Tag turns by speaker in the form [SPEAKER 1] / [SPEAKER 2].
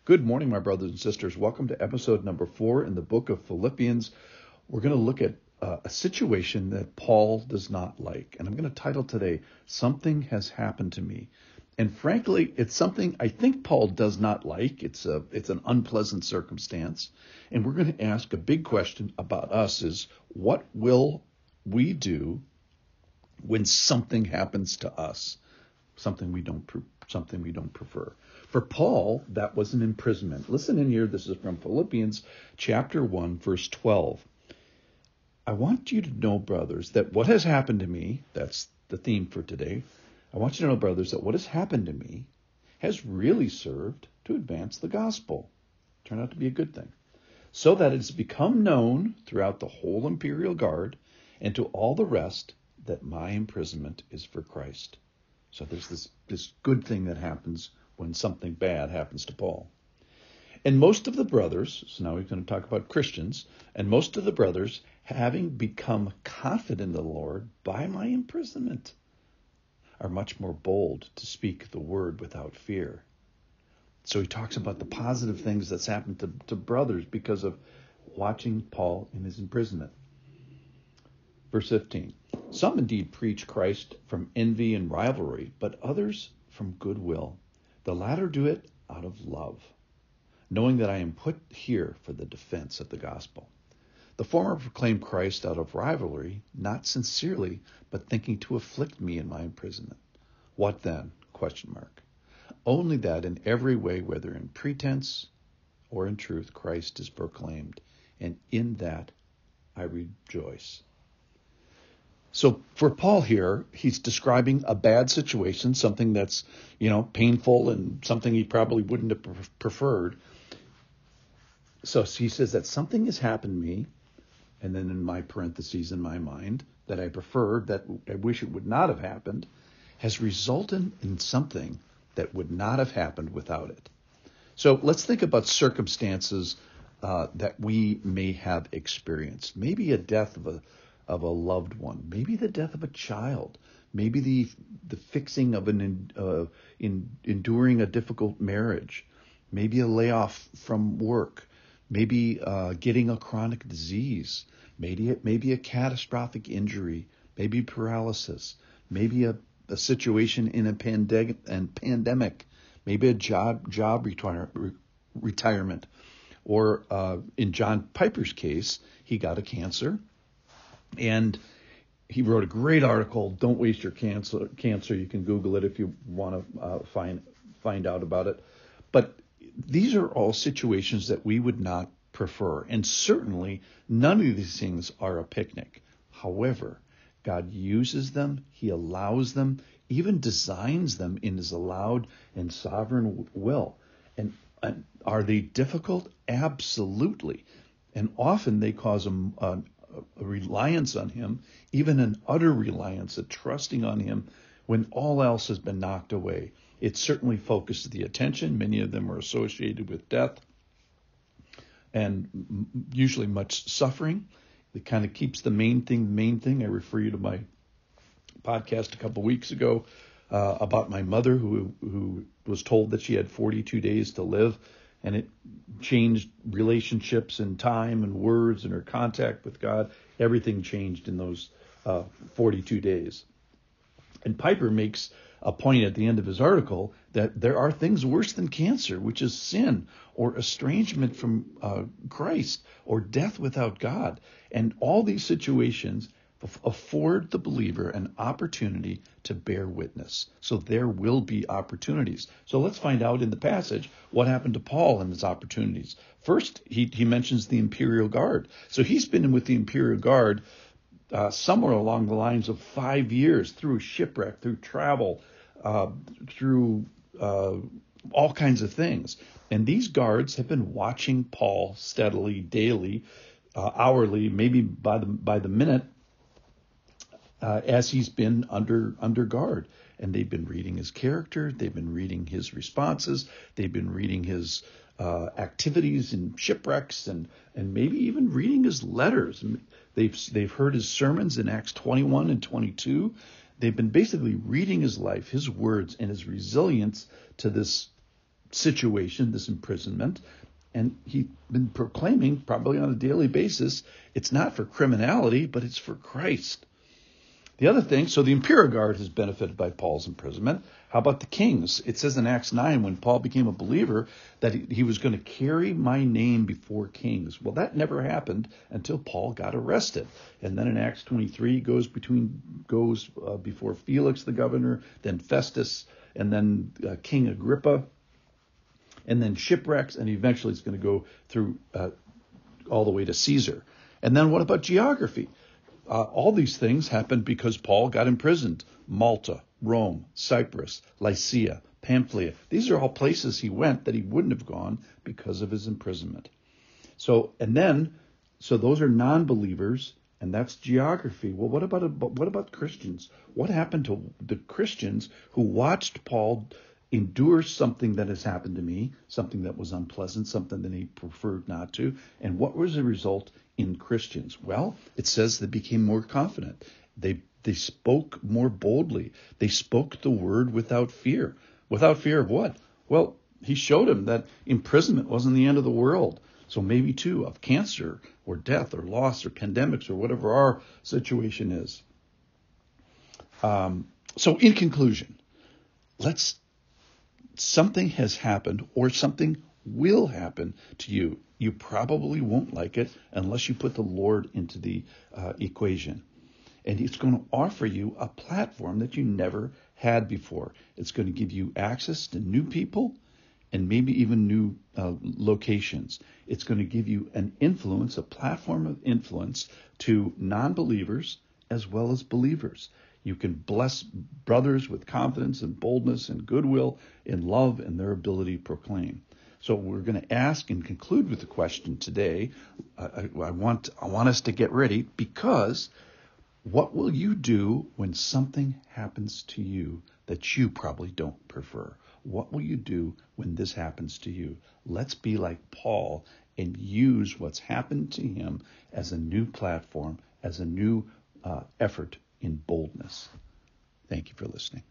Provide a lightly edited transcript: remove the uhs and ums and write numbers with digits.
[SPEAKER 1] Good morning, my brothers and sisters. Welcome to episode number 4 in the book of Philippians. We're going to look at a situation that Paul does not like. And I'm going to title today, Something Has Happened to Me. And frankly, it's something I think Paul does not like. It's an unpleasant circumstance. And we're going to ask a big question about us is, what will we do when something happens to us? Something we don't prefer. For Paul, that was an imprisonment. Listen in here. This is from Philippians chapter 1, verse 12. I want you to know, brothers, that what has happened to me, that's the theme for today. I want you to know, brothers, that what has happened to me has really served to advance the gospel. Turned out to be a good thing. So that it's become known throughout the whole imperial guard and to all the rest that my imprisonment is for Christ. So there's this good thing that happens when something bad happens to Paul. And most of the brothers, so now we're going to talk about Christians, and most of the brothers, having become confident in the Lord by my imprisonment, are much more bold to speak the word without fear. So he talks about the positive things that's happened to brothers because of watching Paul in his imprisonment. Verse 15. Some indeed preach Christ from envy and rivalry, but others from goodwill. The latter do it out of love, knowing that I am put here for the defense of the gospel. The former proclaim Christ out of rivalry, not sincerely, but thinking to afflict me in my imprisonment. What then? ? Only that in every way, whether in pretense or in truth, Christ is proclaimed, and in that I rejoice. So for Paul here, he's describing a bad situation, something that's, painful and something he probably wouldn't have preferred. So he says that something has happened to me, and then in my parentheses in my mind, that I preferred, that I wish it would not have happened, has resulted in something that would not have happened without it. So let's think about circumstances that we may have experienced. Maybe a death of a loved one, maybe the death of a child, maybe the fixing of enduring a difficult marriage, maybe a layoff from work, maybe getting a chronic disease, maybe a catastrophic injury, maybe paralysis, maybe a situation in a pandemic, maybe a job retirement, or in John Piper's case, he got a cancer. And he wrote a great article, Don't Waste Your Cancer. You can Google it if you want to find out about it. But these are all situations that we would not prefer. And certainly none of these things are a picnic. However, God uses them. He allows them, even designs them in his allowed and sovereign will. And are they difficult? Absolutely. And often they cause a reliance on him, even an utter reliance, a trusting on him when all else has been knocked away. It certainly focuses the attention. Many of them are associated with death and usually much suffering. It kind of keeps the main thing. I refer you to my podcast a couple weeks ago about my mother who was told that she had 42 days to live. And it changed relationships and time and words and her contact with God. Everything changed in those 42 days. And Piper makes a point at the end of his article that there are things worse than cancer, which is sin or estrangement from Christ or death without God. And all these situations afford the believer an opportunity to bear witness. So there will be opportunities. So let's find out in the passage what happened to Paul and his opportunities. First, he mentions the Imperial Guard. So he's been with the Imperial Guard somewhere along the lines of 5 years, through shipwreck, through travel, through all kinds of things. And these guards have been watching Paul steadily, daily, hourly, maybe by the minute, as he's been under guard. And they've been reading his character. They've been reading his responses. They've been reading his activities in shipwrecks and maybe even reading his letters. They've heard his sermons in Acts 21 and 22. They've been basically reading his life, his words, and his resilience to this situation, this imprisonment, and he'd been proclaiming probably on a daily basis, it's not for criminality, but it's for Christ. The other thing, so the imperial guard has benefited by Paul's imprisonment. How about the kings? It says in Acts 9, when Paul became a believer, that he was going to carry my name before kings. Well, that never happened until Paul got arrested. And then in Acts 23, he goes before Felix, the governor, then Festus, and then King Agrippa, and then shipwrecks, and eventually it's going to go through all the way to Caesar. And then what about geography? All these things happened because Paul got imprisoned. Malta, Rome, Cyprus, Lycia, Pamphylia. These are all places he went that he wouldn't have gone because of his imprisonment. So those are non-believers, and that's geography. Well, what about Christians? What happened to the Christians who watched Paul endure something that has happened to me, something that was unpleasant, something that he preferred not to? And what was the result in Christians? Well, it says they became more confident. They spoke more boldly. They spoke the word without fear. Without fear of what? Well, he showed them that imprisonment wasn't the end of the world. So maybe too of cancer or death or loss or pandemics or whatever our situation is. So in conclusion, something has happened or something will happen to you. You probably won't like it unless you put the Lord into the equation. And it's going to offer you a platform that you never had before. It's going to give you access to new people and maybe even new locations. It's going to give you an influence, a platform of influence to non-believers as well as believers. You can bless brothers with confidence and boldness and goodwill in love and their ability to proclaim. So we're going to ask and conclude with the question today. I want us to get ready, because what will you do when something happens to you that you probably don't prefer? What will you do when this happens to you? Let's be like Paul and use what's happened to him as a new platform, as a new effort in boldness. Thank you for listening.